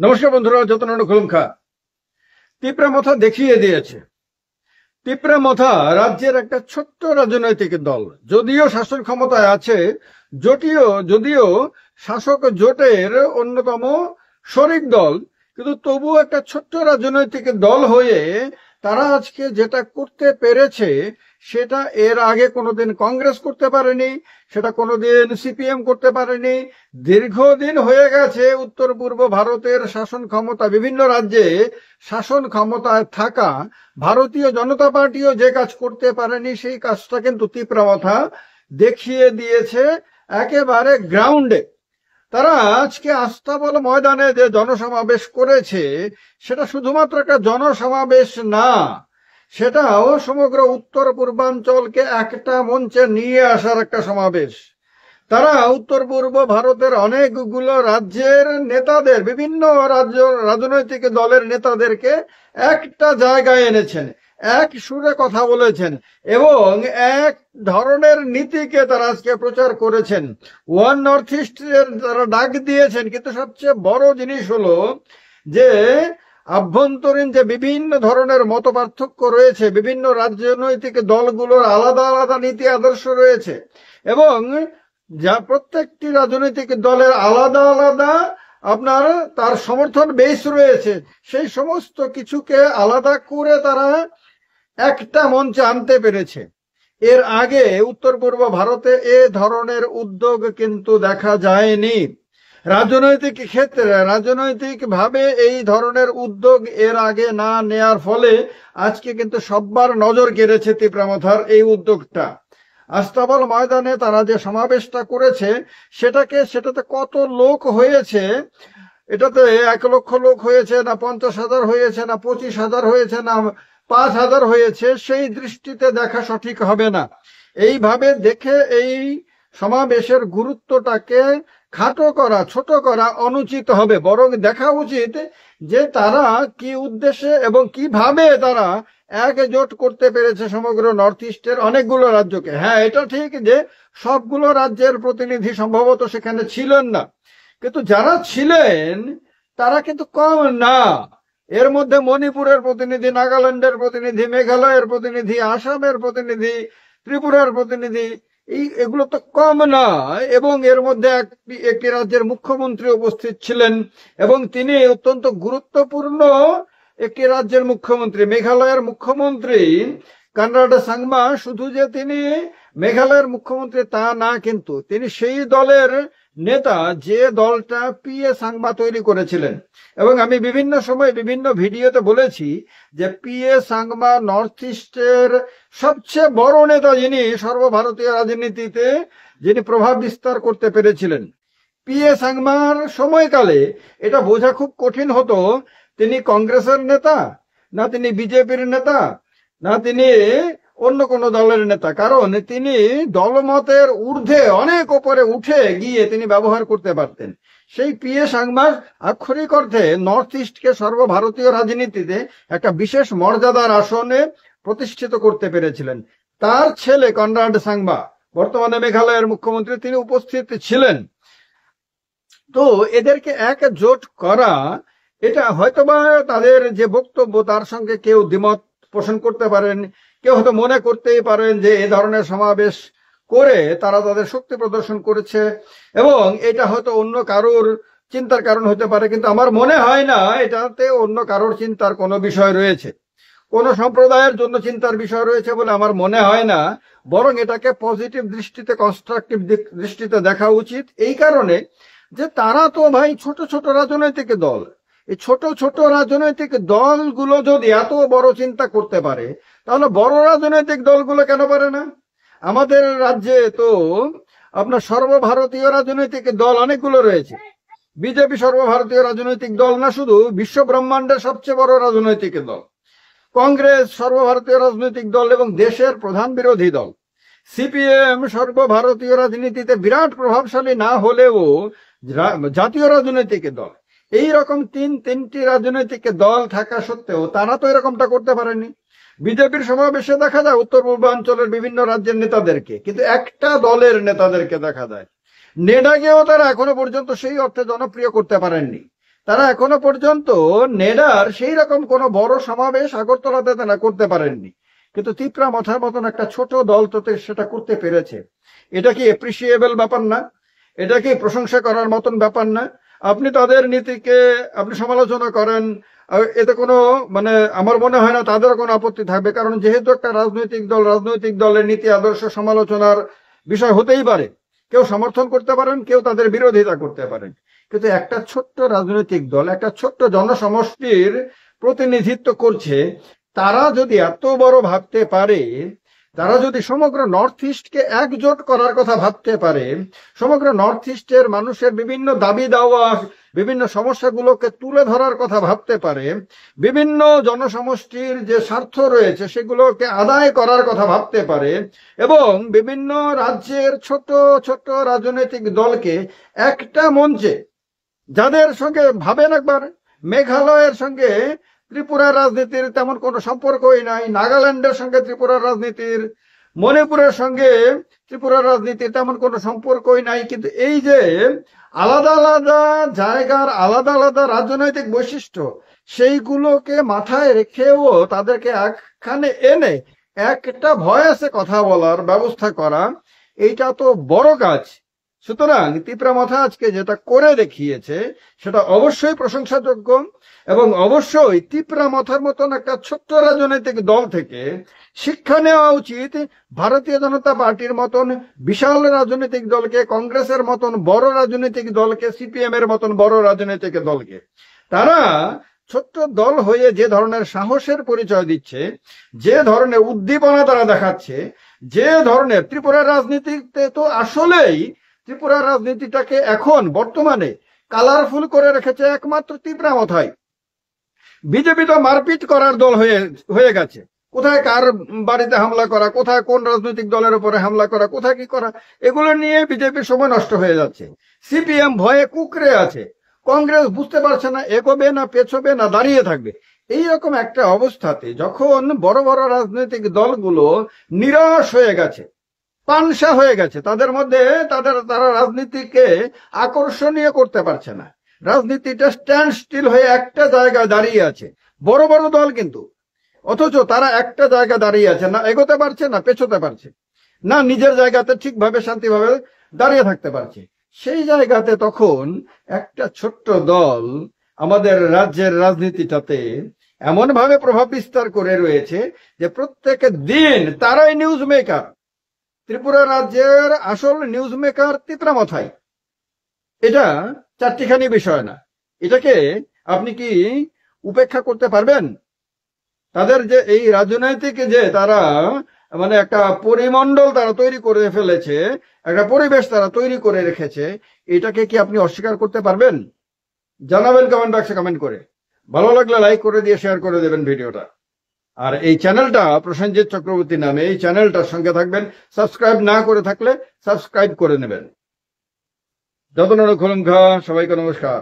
নমস্কার বন্ধুরা, যতন খুলুম খা। তিপ্রামথা দেখিয়ে দিয়েছে। তিপ্রামথা রাজ্যের একটা ছোট্ট রাজনৈতিক দল, যদিও শাসন ক্ষমতায় আছে, যদিও শাসক জোটের অন্যতম শরিক দল, কিন্তু তবুও একটা ছোট্ট রাজনৈতিক দল হয়ে তারা আজকে যেটা করতে পেরেছে সেটা এর আগে কোনোদিন কংগ্রেস করতে পারেনি, সেটা কোনোদিন সিপিএম করতে পারেনি। দীর্ঘদিন হয়ে গেছে উত্তর পূর্ব ভারতের শাসন ক্ষমতা, বিভিন্ন রাজ্যে শাসন ক্ষমতায় থাকা ভারতীয় জনতা পার্টিও যে কাজ করতে পারেনি সেই কাজটা কিন্তু তিপ্রামথা দেখিয়ে দিয়েছে একেবারে গ্রাউন্ডে। তারা আজকে আস্তাবল ময়দানে যে জনসমাবেশ করেছে সেটা শুধুমাত্র একটা জনসমাবেশ না, সেটাও সমগ্র উত্তর পূর্বাঞ্চলকে একটা মঞ্চে নিয়ে আসার একটা সমাবেশ। তারা উত্তর পূর্ব ভারতের অনেকগুলো রাজ্যের নেতাদের, বিভিন্ন রাজনৈতিক দলের নেতাদেরকে একটা জায়গায় এনেছেন, এক সুরে কথা বলেছেন এবং এক ধরনের নীতিকে তারা আজকে প্রচার করেছেন। ওয়ান নর্থ ইস্টের তারা ডাক দিয়েছেন, কিন্তু সবচেয়ে বড় জিনিস হলো যে আভ্যন্তরীণ যে বিভিন্ন ধরনের মত পার্থক্য রয়েছে, বিভিন্ন রাজনৈতিক দলগুলোর আলাদা আলাদা নীতি আদর্শ রয়েছে এবং যা প্রত্যেকটি রাজনৈতিক দলের আলাদা আলাদা আপনার তার সমর্থন বেস রয়েছে, সেই সমস্ত কিছুকে আলাদা করে তারা একটা মঞ্চে আনতে পেরেছে। এর আগে উত্তর পূর্ব ভারতে এ ধরনের উদ্যোগ কিন্তু দেখা যায়নি। রাজনৈতিক ক্ষেত্রে রাজনৈতিক ভাবে এই ধরনের উদ্যোগ এর আগে না নেয়ার ফলে আজকে কিন্তু সবার নজর কেড়েছে তিপ্রামথার এই উদ্যোগটা। আস্তাবল ময়দানে তারা যে সমাবেশটা করেছে সেটাতে কত লোক হয়েছে, এটাতে 1 লক্ষ লোক হয়েছে না 50,000 হয়েছে না 25,000 হয়েছে না 5,000 হয়েছে, সেই দৃষ্টিতে দেখা সঠিক হবে না। এইভাবে দেখে এই সমাবেশের গুরুত্বটাকে খাটো করা, ছোট করা অনুচিত হবে। বরং দেখা উচিত যে তারা কি উদ্দেশ্যে এবং কিভাবে তারা একজোট করতে পেরেছে সমগ্র নর্থ ইস্টের অনেকগুলো রাজ্যকে। হ্যাঁ, এটা ঠিক যে সবগুলো রাজ্যের প্রতিনিধি সম্ভবত সেখানে ছিলেন না, কিন্তু যারা ছিলেন তারা কিন্তু কম না। এর মধ্যে মণিপুরের প্রতিনিধি, নাগাল্যান্ডের প্রতিনিধি, মেঘালয়ের প্রতিনিধি, আসামের প্রতিনিধি, ত্রিপুরার প্রতিনিধি, এগুলো তো কম না। এবং এর মধ্যে একটি রাজ্যের মুখ্যমন্ত্রী উপস্থিত ছিলেন এবং তিনি অত্যন্ত গুরুত্বপূর্ণ একটি রাজ্যের মুখ্যমন্ত্রী, মেঘালয়ের মুখ্যমন্ত্রী কনরাড সাংমা। শুধু যে তিনি মেঘালয়ের মুখ্যমন্ত্রী তা না, কিন্তু তিনি সেই দলের নেতা যে দলটা পিএ সাংমা তৈরি করেছিলেন। এবং আমি বিভিন্ন সময় বিভিন্ন ভিডিওতে বলেছি যে পিএ সাংমা নর্থ ইস্টের সবচেয়ে বড় নেতা, যিনি সর্বভারতীয় রাজনীতিতে যিনি প্রভাব বিস্তার করতে পেরেছিলেন। পিএ সাংমার সময়কালে এটা বোঝা খুব কঠিন হতো তিনি কংগ্রেসের নেতা না তিনি বিজেপির নেতা না তিনি অন্য কোনো দলের নেতা, কারণ তিনি দলমতের ঊর্ধ্বে অনেক ওপরে উঠে গিয়ে তিনি ব্যবহার করতে পারতেন। সেই পিএ সাংমা আক্ষরিক অর্থে নর্থ ইস্টকে সর্বভারতীয় রাজনীতিতে একটা বিশেষ মর্যাদার আসনে প্রতিষ্ঠিত করতে পেরেছিলেন। তার ছেলে কনরাড সাংমা বর্তমানে মেঘালয়ের মুখ্যমন্ত্রী, তিনি উপস্থিত ছিলেন। তো এদেরকে একজোট করা, এটা হয়তোবা তাদের যে বক্তব্য তার সঙ্গে কেউ দ্বিমত পোষণ করতে পারেন, কেউ হয়তো মনে করতেই পারেন যে এ ধরনের সমাবেশ করে তারা তাদের শক্তি প্রদর্শন করেছে এবং এটা হয়তো অন্য কারোর চিন্তার কারণ হতে পারে, কিন্তু আমার মনে হয় না এটাতে অন্য কারোর চিন্তার কোনো বিষয় রয়েছে, কোন সম্প্রদায়ের জন্য চিন্তার বিষয় রয়েছে বলে আমার মনে হয় না। বরং এটাকে পজিটিভ দৃষ্টিতে, কনস্ট্রাকটিভ দৃষ্টিতে দেখা উচিত। এই কারণে যে তারা তো ভাই ছোট ছোট রাজনৈতিক দল, এই ছোট ছোট রাজনৈতিক দলগুলো যদি এত বড় চিন্তা করতে পারে তাহলে বড় রাজনৈতিক দলগুলো কেন পারে না? আমাদের রাজ্যে তো আপনার সর্বভারতীয় রাজনৈতিক দল অনেকগুলো রয়েছে। বিজেপি সর্বভারতীয় রাজনৈতিক দল না, শুধু বিশ্ব ব্রহ্মাণ্ডের সবচেয়ে বড় রাজনৈতিক দল। কংগ্রেস সর্বভারতীয় রাজনৈতিক দল এবং দেশের প্রধান বিরোধী দল। সিপিএম সর্বভারতীয় রাজনীতিতে বিরাট প্রভাবশালী না হলেও জাতীয় রাজনৈতিক দল। এই রকম তিনটি রাজনৈতিক দল থাকা সত্ত্বেও তারা তো এরকমটা করতে পারেনি। বিজেপির সমাবেশে দেখা যায় উত্তর পূর্বাঞ্চলের বিভিন্ন রাজ্যের নেতাদেরকে, কিন্তু একটা দলের নেতাদেরকে দেখা যায়। নেডাকেও তারা এখনো পর্যন্ত সেই অর্থে জনপ্রিয় করতে পারেননি। তারা এখনো পর্যন্ত নেডার সেই রকম কোনো বড় সমাবেশ আগরতলাতে তারা করতে পারেননি, কিন্তু তিপ্রা মাথার মতন একটা ছোট দল তো সেটা করতে পেরেছে। এটা কি এপ্রিসিয়েবল ব্যাপার না? এটা কি প্রশংসা করার মতন ব্যাপার না? আপনি তাদের নীতিকে আপনি সমালোচনা করেন, এতে কোনো মানে আমার মনে হয় না তাদের কোনো আপত্তি থাকবে, কারণ যেহেতু একটা রাজনৈতিক দলের নীতি আদর্শ সমালোচনার বিষয় হতেই পারে। কেউ সমর্থন করতে পারেন, কেউ তাদের বিরোধিতা করতে পারেন, কিন্তু একটা ছোট্ট রাজনৈতিক দল একটা ছোট্ট জনসমষ্টির প্রতিনিধিত্ব করছে, তারা যদি এত বড় ভাবতে পারে, তারা যদি সমগ্র নর্থ ইস্টকে একজোট করার কথা ভাবতে পারে, সমগ্র নর্থ ইস্টের মানুষের বিভিন্ন দাবি দাওয়া বিভিন্ন সমস্যাগুলোকে তুলে ধরার কথা ভাবতে পারে, বিভিন্ন জনসমষ্টির যে স্বার্থ রয়েছে সেগুলোকে আদায় করার কথা ভাবতে পারে, এবং বিভিন্ন রাজ্যের ছোট ছোট রাজনৈতিক দলকে একটা মঞ্চে, যাদের সঙ্গে ভাবেন একবার মেঘালয়ের সঙ্গে ত্রিপুরার রাজনীতির তেমন কোনো সম্পর্কই নাই, নাগাল্যান্ডের সঙ্গে ত্রিপুরার রাজনীতির, মণিপুরের সঙ্গে ত্রিপুরার রাজনীতির তেমন কোনো সম্পর্কই নাই, কিন্তু এই যে আলাদা আলাদা জায়গার আলাদা আলাদা রাজনৈতিক বৈশিষ্ট্য, সেইগুলোকে মাথায় রেখেও তাদেরকে একখানে এনে একটা ভয়েসে কথা বলার ব্যবস্থা করা, এইটা তো বড় কাজ। সুতরাং তিপ্রা মাথা আজকে যেটা করে দেখিয়েছে সেটা অবশ্যই প্রশংসাযোগ্য, এবং অবশ্যই তিপ্রা মাথার মতন একটা ছোট্ট রাজনৈতিক দল থেকে শিক্ষা নেওয়া উচিত ভারতীয় জনতা পার্টির মতন বিশাল রাজনৈতিক দলকে, কংগ্রেসের মতন বড় রাজনৈতিক দলকে, সিপিএম এর মতন বড় রাজনৈতিক দলকে। তারা ছোট্ট দল হয়ে যে ধরনের সাহসের পরিচয় দিচ্ছে, যে ধরনের উদ্দীপনা তারা দেখাচ্ছে, যে ধরনের ত্রিপুরার রাজনীতিতে তো আসলেই ত্রিপুরার রাজনীতিটাকে এখন বর্তমানে কালারফুল করে রেখেছে একমাত্র তিপ্রা মাথায়। বিজেপি তো মারপিট করার দল হয়ে গেছে, কোথায় কার বাড়িতে হামলা করা, কোথায় কোন রাজনৈতিক দলের উপরে হামলা করা, কোথায় কি করা, এগুলো নিয়ে বিজেপির সময় নষ্ট হয়ে যাচ্ছে। সিপিএম ভয়ে কুকড়ে আছে, কংগ্রেস বুঝতে পারছে না এগোবে না পেছবে না দাঁড়িয়ে থাকবে। এইরকম একটা অবস্থাতে যখন বড় বড় রাজনৈতিক দলগুলো নিরাশ হয়ে গেছে, পানসা হয়ে গেছে, তাদের মধ্যে তারা রাজনীতিকে আকর্ষণীয় করতে পারছে না, রাজনীতিটা স্ট্যান্ড স্টিল হয়ে একটা জায়গায় দাঁড়িয়ে আছে, বড় বড় দল কিন্তু, অথচ তারা একটা জায়গা দাঁড়িয়ে আছে, না এগোতে পারছে না পেছোতে পারছে না, নিজের জায়গাতে ঠিকভাবে শান্তিভাবে দাঁড়িয়ে থাকতে পারছে। সেই জায়গাতে তখন একটা ছোট্ট দল আমাদের রাজ্যের রাজনীতিটাতে এমন ভাবে প্রভাব বিস্তার করে রয়েছে যে প্রত্যেক দিন তারাই নিউজ মেকার। ত্রিপুরা রাজ্যের আসল নিউজ মেকার তিপ্রা মাথায়। এটা চারটিখানি বিষয় না, এটাকে আপনি কি উপেক্ষা করতে পারবেন? তাদের যে এই রাজনৈতিক যে তারা মানে একটা পরিমণ্ডল তারা তৈরি করে ফেলেছে, একটা পরিবেশ তারা তৈরি করে রেখেছে, এটাকে কি আপনি অস্বীকার করতে পারবেন? জানাবেন কমেন্ট বক্সে কমেন্ট করে। ভালো লাগলে লাইক করে দিয়ে শেয়ার করে দেবেন ভিডিওটা। আর এই চ্যানেলটা প্রসেনজিৎ চক্রবর্তী নামে, এই চ্যানেলটার সঙ্গে থাকবেন, সাবস্ক্রাইব না করে থাকলে সাবস্ক্রাইব করে নেবেন। যতন খুলুম খা, সবাইকে নমস্কার।